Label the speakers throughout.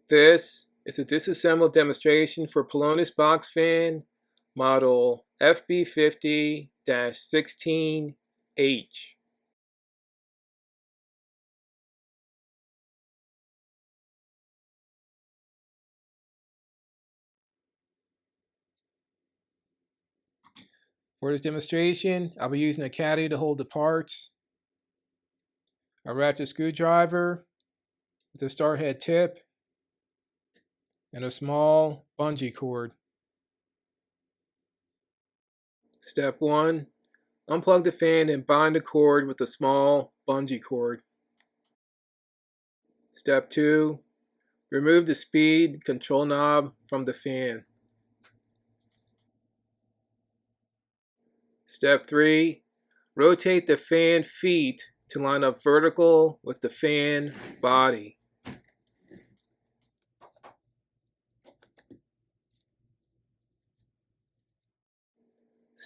Speaker 1: This is a disassembled demonstration for Pelonis box fan model FB50-16H. For this demonstration, I'll be using a caddy to hold the parts, a ratchet screwdriver with a Starhead tip, and a small bungee cord. Step 1. Unplug the fan and bind the cord with a small bungee cord. Step 2. Remove the speed control knob from the fan. Step 3. Rotate the fan feet to line up vertical with the fan body.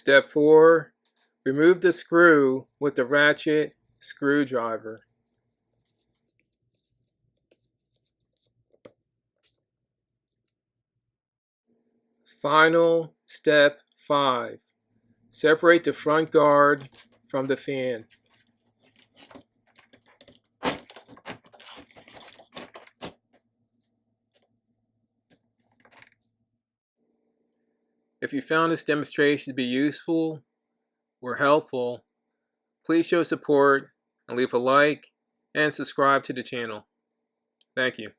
Speaker 1: Step 4. Remove the screw with the ratchet screwdriver. Final step 5. Separate the front guard from the fan. If you found this demonstration to be useful or helpful, please show support and leave a like and subscribe to the channel. Thank you.